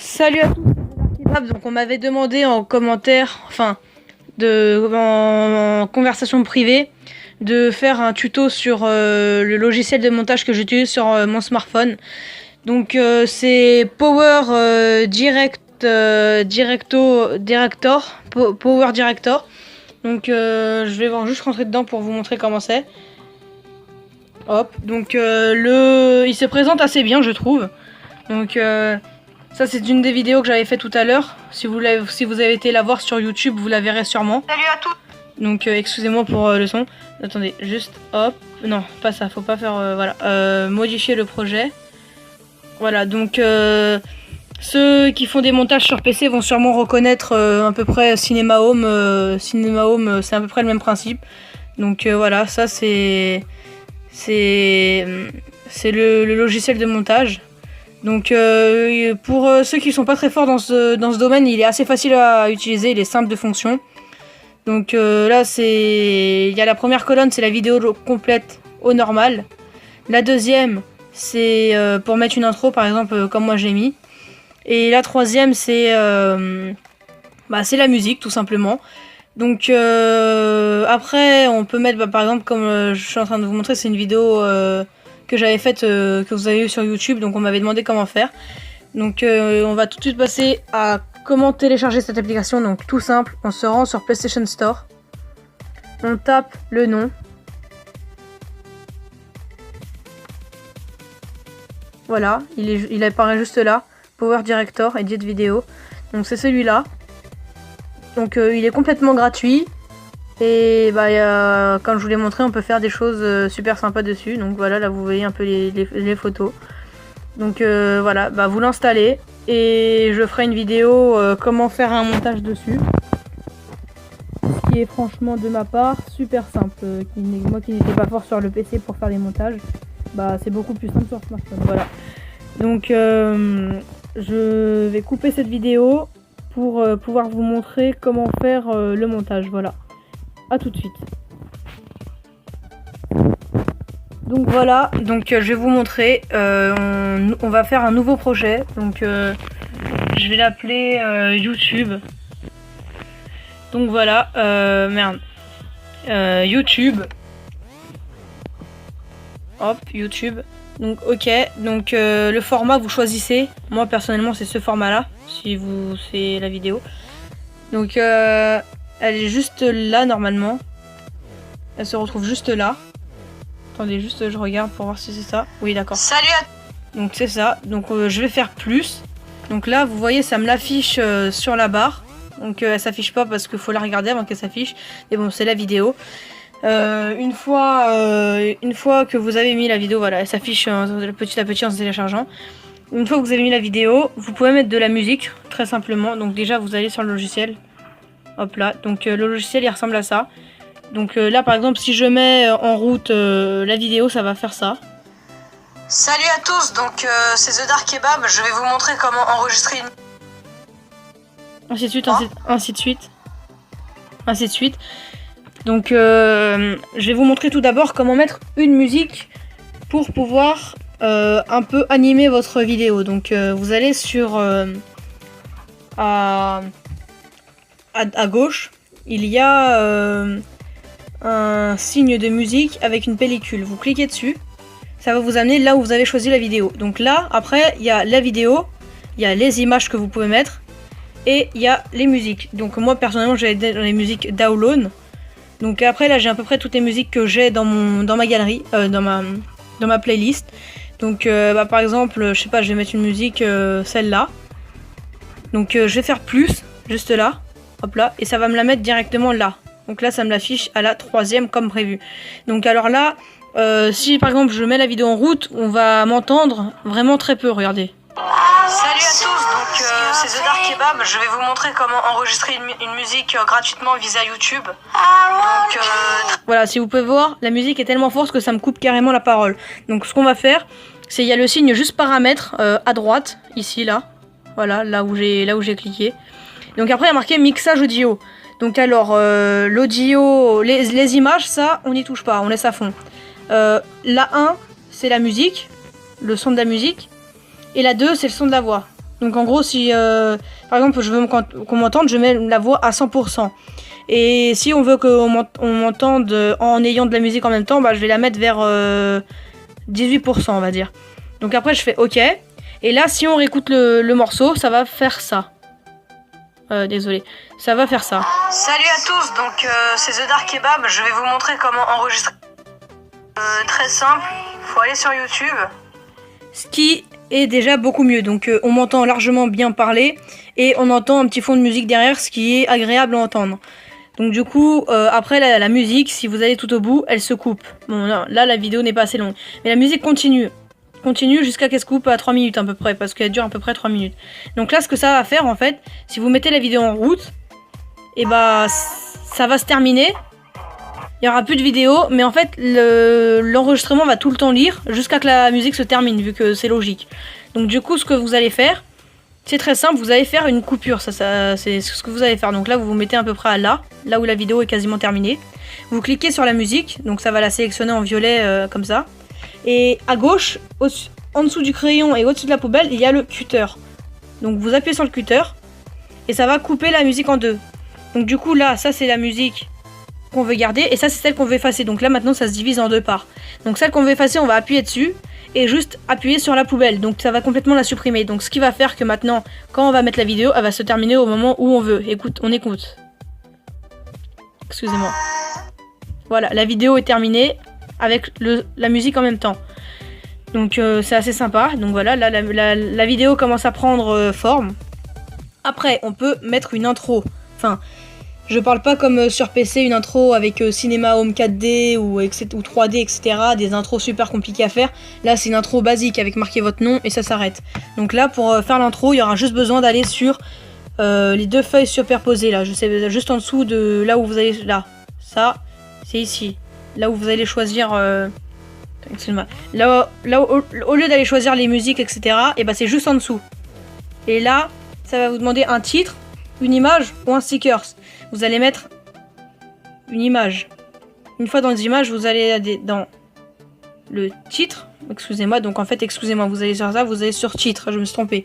Salut à tous, c'est Kebab. Donc on m'avait demandé en commentaire, en conversation privée, de faire un tuto sur le logiciel de montage que j'utilise sur mon smartphone. Donc c'est Power Director. Donc je vais juste rentrer dedans pour vous montrer comment c'est. Hop, donc il se présente assez bien, je trouve. Donc ça c'est une des vidéos que j'avais fait tout à l'heure. Si vous avez été la voir sur YouTube, vous la verrez sûrement. Salut à tous. Donc excusez-moi pour le son. Attendez, juste hop. Non, pas ça, faut pas faire voilà. Modifier le projet. Voilà, donc ceux qui font des montages sur PC vont sûrement reconnaître à peu près Cinema Home. Cinema Home, c'est à peu près le même principe. Donc voilà, ça c'est le logiciel de montage. Donc pour ceux qui sont pas très forts dans ce domaine, il est assez facile à utiliser, il est simple de fonction. Donc là il y a la première colonne, c'est la vidéo complète au normal. La deuxième, c'est pour mettre une intro par exemple comme moi j'ai mis. Et la troisième, c'est la musique tout simplement. Donc après on peut mettre par exemple comme je suis en train de vous montrer, c'est une vidéo que j'avais faite, que vous avez eu sur YouTube, donc on m'avait demandé comment faire. Donc on va tout de suite passer à comment télécharger cette application. Donc tout simple, on se rend sur PlayStation Store, on tape le nom, voilà, il apparaît juste là, Power Director, Edit Vidéo, donc c'est celui-là. Donc il est complètement gratuit. Et comme je vous l'ai montré, on peut faire des choses super sympas dessus. Donc voilà, là vous voyez un peu les photos. Donc voilà, vous l'installez. Et je ferai une vidéo comment faire un montage dessus. Ce qui est franchement de ma part super simple. Moi qui n'étais pas fort sur le PC pour faire les montages, c'est beaucoup plus simple sur smartphone. Voilà. Donc je vais couper cette vidéo pour pouvoir vous montrer comment faire le montage. Voilà. A tout de suite. Donc voilà, donc je vais vous montrer. On va faire un nouveau projet. Donc je vais l'appeler YouTube. Donc voilà, YouTube. Hop, YouTube. Donc ok, donc le format vous choisissez. Moi personnellement c'est ce format là, si c'est la vidéo. Donc elle est juste là normalement. Elle se retrouve juste là. Attendez, juste je regarde pour voir si c'est ça. Oui, d'accord. Salut à Donc c'est ça. Donc je vais faire plus. Donc là, vous voyez, ça me l'affiche sur la barre. Donc elle s'affiche pas parce qu'il faut la regarder avant qu'elle s'affiche. Mais bon, c'est la vidéo. Une fois que vous avez mis la vidéo, voilà, elle s'affiche petit à petit en se téléchargeant. Une fois que vous avez mis la vidéo, vous pouvez mettre de la musique, très simplement. Donc déjà, vous allez sur le logiciel. Hop là, donc le logiciel il ressemble à ça. Donc là par exemple si je mets en route la vidéo, ça va faire ça. Salut à tous, donc c'est The Dark Kebab, je vais vous montrer comment enregistrer une... Ainsi de suite, ainsi de suite. Ainsi de suite. Donc je vais vous montrer tout d'abord comment mettre une musique pour pouvoir un peu animer votre vidéo. Donc vous allez sur... à gauche, il y a un signe de musique avec une pellicule. Vous cliquez dessus, ça va vous amener là où vous avez choisi la vidéo. Donc là, après, il y a la vidéo, il y a les images que vous pouvez mettre et il y a les musiques. Donc moi, personnellement, j'ai dans les musiques download. Donc après, là, j'ai à peu près toutes les musiques que j'ai dans ma galerie, dans ma playlist. Donc par exemple, je sais pas, je vais mettre une musique, celle-là. Donc je vais faire plus, juste là. Hop là, et ça va me la mettre directement là. Donc là, ça me l'affiche à la 3e comme prévu. Donc alors là, si par exemple je mets la vidéo en route, on va m'entendre vraiment très peu, regardez. Salut à tous, donc c'est The Dark Kebab, je vais vous montrer comment enregistrer une musique gratuitement via YouTube. Donc voilà, si vous pouvez voir, la musique est tellement forte que ça me coupe carrément la parole. Donc ce qu'on va faire, c'est il y a le signe juste paramètres à droite, ici, là. Voilà, là où j'ai cliqué. Donc après il y a marqué mixage audio. Donc alors l'audio, les images, ça on n'y touche pas, on laisse à fond. La 1 c'est la musique, le son de la musique. Et la 2 c'est le son de la voix. Donc en gros, si par exemple je veux qu'on m'entende, je mets la voix à 100%. Et si on veut qu'on m'entende en ayant de la musique en même temps, bah, je vais la mettre vers 18%, on va dire. Donc après, je fais OK. Et là, si on réécoute le morceau, ça va faire ça. Désolé, ça va faire ça. Salut à tous, donc c'est The Dark Kebab. Je vais vous montrer comment enregistrer. Très simple, faut aller sur YouTube. Ce qui est déjà beaucoup mieux. Donc on m'entend largement bien parler et on entend un petit fond de musique derrière, ce qui est agréable à entendre. Donc du coup, après la musique, si vous allez tout au bout, elle se coupe. Bon, là la vidéo n'est pas assez longue. Mais la musique continue jusqu'à qu'elle se coupe à 3 minutes à peu près, parce qu'elle dure à peu près 3 minutes. Donc là, ce que ça va faire, en fait, si vous mettez la vidéo en route, et bah, ça va se terminer. Il n'y aura plus de vidéo, mais en fait, l'enregistrement va tout le temps lire, jusqu'à que la musique se termine, vu que c'est logique. Donc du coup, ce que vous allez faire, c'est très simple, vous allez faire une coupure, c'est ce que vous allez faire. Donc là, vous vous mettez à peu près à là où la vidéo est quasiment terminée. Vous cliquez sur la musique, donc ça va la sélectionner en violet comme ça. Et à gauche, en dessous du crayon et au-dessus de la poubelle, il y a le cutter. Donc vous appuyez sur le cutter et ça va couper la musique en deux. Donc du coup là, ça c'est la musique qu'on veut garder et ça c'est celle qu'on veut effacer. Donc là maintenant ça se divise en deux parts. Donc celle qu'on veut effacer, on va appuyer dessus et juste appuyer sur la poubelle. Donc ça va complètement la supprimer. Donc ce qui va faire que maintenant, quand on va mettre la vidéo, elle va se terminer au moment où on veut. Écoute, on écoute. Excusez-moi. Voilà, la vidéo est terminée avec la musique en même temps. Donc c'est assez sympa. Donc voilà, là la vidéo commence à prendre forme. Après, on peut mettre une intro. Enfin, je parle pas comme sur PC, une intro avec Cinema Home 4D ou 3D, etc. Des intros super compliquées à faire. Là, c'est une intro basique avec marqué votre nom et ça s'arrête. Donc là, pour faire l'intro, il y aura juste besoin d'aller sur les deux feuilles superposées. Là, je sais, juste en dessous de là où vous allez... Là, ça, c'est ici. Là où vous allez choisir... excusez-moi. Là, au lieu d'aller choisir les musiques, etc., et bah c'est juste en dessous. Et là, ça va vous demander un titre, une image ou un stickers. Vous allez mettre une image. Une fois dans les images, vous allez dans le titre. Excusez-moi, donc en fait, excusez-moi, vous allez sur ça, vous allez sur titre, je me suis trompée.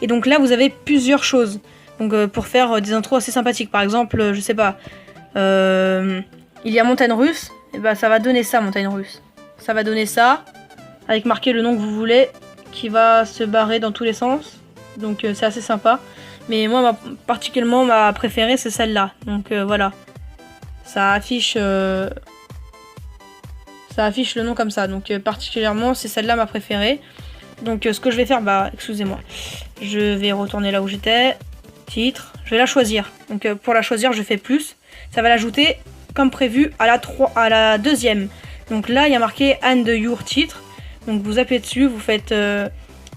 Et donc là, vous avez plusieurs choses. Donc pour faire des intros assez sympathiques. Par exemple, je sais pas, il y a Montagne Russe, et bah ça va donner ça, Montagne Russe. Ça va donner ça, avec marqué le nom que vous voulez, qui va se barrer dans tous les sens. Donc c'est assez sympa. Mais moi, particulièrement, ma préférée, c'est celle-là. Donc voilà. Ça affiche le nom comme ça. Donc particulièrement, c'est celle-là ma préférée. Donc ce que je vais faire, bah excusez-moi. Je vais retourner là où j'étais. Titre. Je vais la choisir. Donc pour la choisir, je fais plus. Ça va l'ajouter comme prévu à la deuxième. Donc là, il y a marqué Add your titre. Donc vous appuyez dessus, vous faites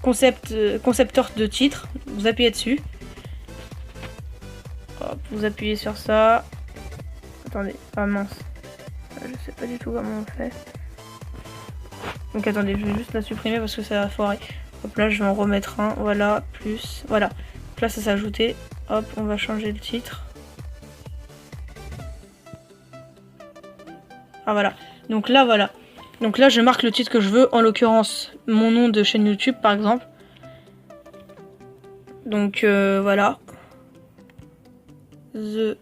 concepteur de titre. Vous appuyez dessus. Hop, vous appuyez sur ça. Attendez, ah mince. Je sais pas du tout comment on fait. Donc attendez, je vais juste la supprimer parce que ça va foirer. Hop là, je vais en remettre un. Voilà, plus. Voilà. Donc là, ça s'est ajouté. Hop, on va changer le titre. Ah voilà. Donc là, voilà. Donc là, je marque le titre que je veux. En l'occurrence, mon nom de chaîne YouTube, par exemple. Donc voilà. The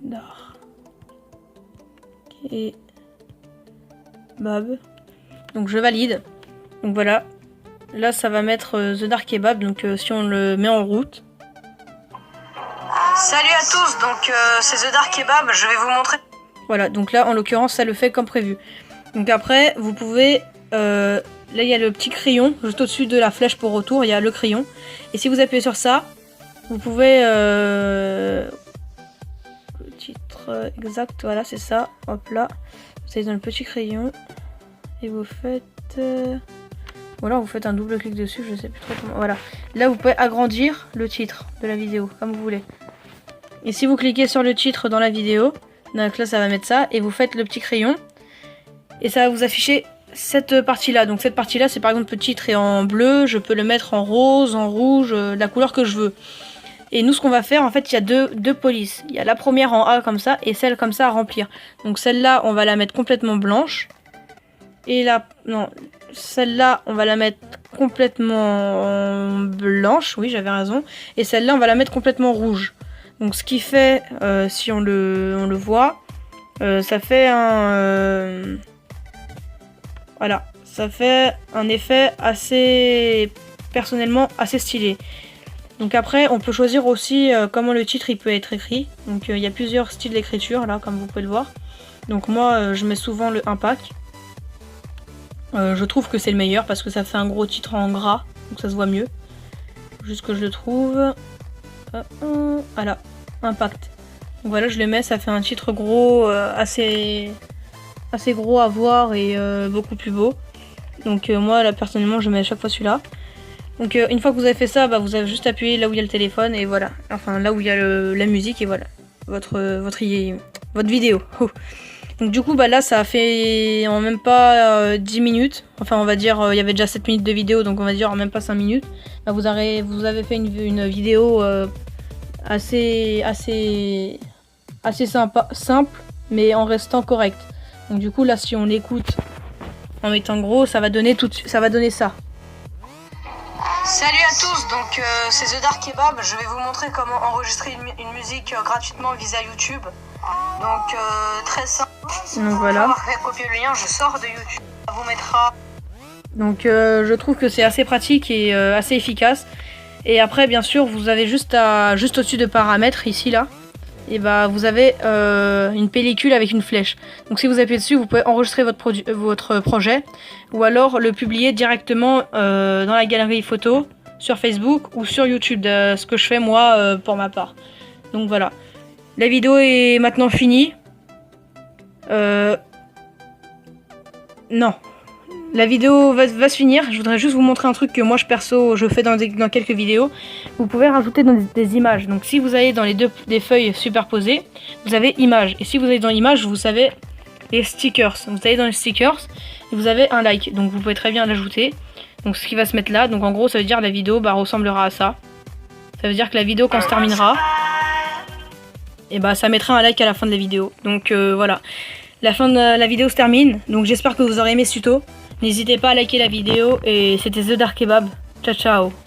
Dark Kebab. Donc je valide. Donc voilà. Là, ça va mettre The Dark Kebab. Donc si on le met en route. Salut à tous, donc c'est The Dark Kebab. Je vais vous montrer. Voilà, donc là, en l'occurrence, ça le fait comme prévu. Donc après, vous pouvez... là, il y a le petit crayon, juste au-dessus de la flèche pour retour, il y a le crayon. Et si vous appuyez sur ça, vous pouvez... le titre exact, voilà, c'est ça. Hop là, vous allez dans le petit crayon. Et vous faites... ou alors vous faites un double clic dessus, je sais plus trop comment... Voilà. Là, vous pouvez agrandir le titre de la vidéo, comme vous voulez. Et si vous cliquez sur le titre dans la vidéo... Donc là ça va mettre ça et vous faites le petit crayon et ça va vous afficher cette partie là. Donc cette partie là c'est par exemple le titre est en bleu, je peux le mettre en rose, en rouge, la couleur que je veux. Et nous ce qu'on va faire en fait il y a deux polices. Il y a la première en A comme ça et celle comme ça à remplir. Donc celle-là on va la mettre complètement blanche. Et là, non, celle-là on va la mettre complètement blanche, oui j'avais raison, et celle-là on va la mettre complètement rouge. Donc ce qui fait, si on le voit, ça fait un... voilà, ça fait un effet assez, personnellement, assez stylé. Donc après, on peut choisir aussi comment le titre il peut être écrit. Donc il y a plusieurs styles d'écriture, là, comme vous pouvez le voir. Donc moi, je mets souvent le impact. Je trouve que c'est le meilleur parce que ça fait un gros titre en gras, donc ça se voit mieux. Juste que je le trouve. Voilà, impact. Donc voilà, je le mets, ça fait un titre gros, assez gros à voir et beaucoup plus beau. Donc moi, là, personnellement, je mets à chaque fois celui-là. Donc une fois que vous avez fait ça, bah, vous avez juste appuyé là où il y a le téléphone et voilà. Enfin, là où il y a la musique et voilà. Votre vidéo. Donc du coup bah là ça a fait en même pas 10 minutes, enfin on va dire il y avait déjà 7 minutes de vidéo donc on va dire en même pas 5 minutes. Bah, vous avez fait une vidéo assez simple mais en restant correct. Donc du coup là si on l'écoute en mettant gros ça va donner ça. Salut à tous, donc c'est The Dark Kebab, je vais vous montrer comment enregistrer une musique gratuitement via YouTube. Donc très simple. Donc voilà. Copier le lien, je sors de YouTube. Ça vous mettra. Donc je trouve que c'est assez pratique et assez efficace. Et après bien sûr vous avez juste au-dessus de paramètres ici là. Et bah vous avez une pellicule avec une flèche. Donc si vous appuyez dessus vous pouvez enregistrer votre projet. Ou alors le publier directement dans la galerie photo sur Facebook ou sur YouTube. Ce que je fais moi pour ma part. Donc voilà. La vidéo est maintenant finie. Non. La vidéo va se finir. Je voudrais juste vous montrer un truc que moi je fais dans quelques vidéos. Vous pouvez rajouter des images. Donc si vous allez dans des feuilles superposées, vous avez images. Et si vous allez dans images, vous avez les stickers. Vous allez dans les stickers et vous avez un like. Donc vous pouvez très bien l'ajouter. Donc ce qui va se mettre là. Donc en gros ça veut dire que la vidéo ressemblera à ça. Ça veut dire que la vidéo quand se terminera, et bah ça mettra un like à la fin de la vidéo. Donc voilà. La fin de la vidéo se termine. Donc j'espère que vous aurez aimé ce tuto. N'hésitez pas à liker la vidéo. Et c'était The Dark Kebab. Ciao ciao.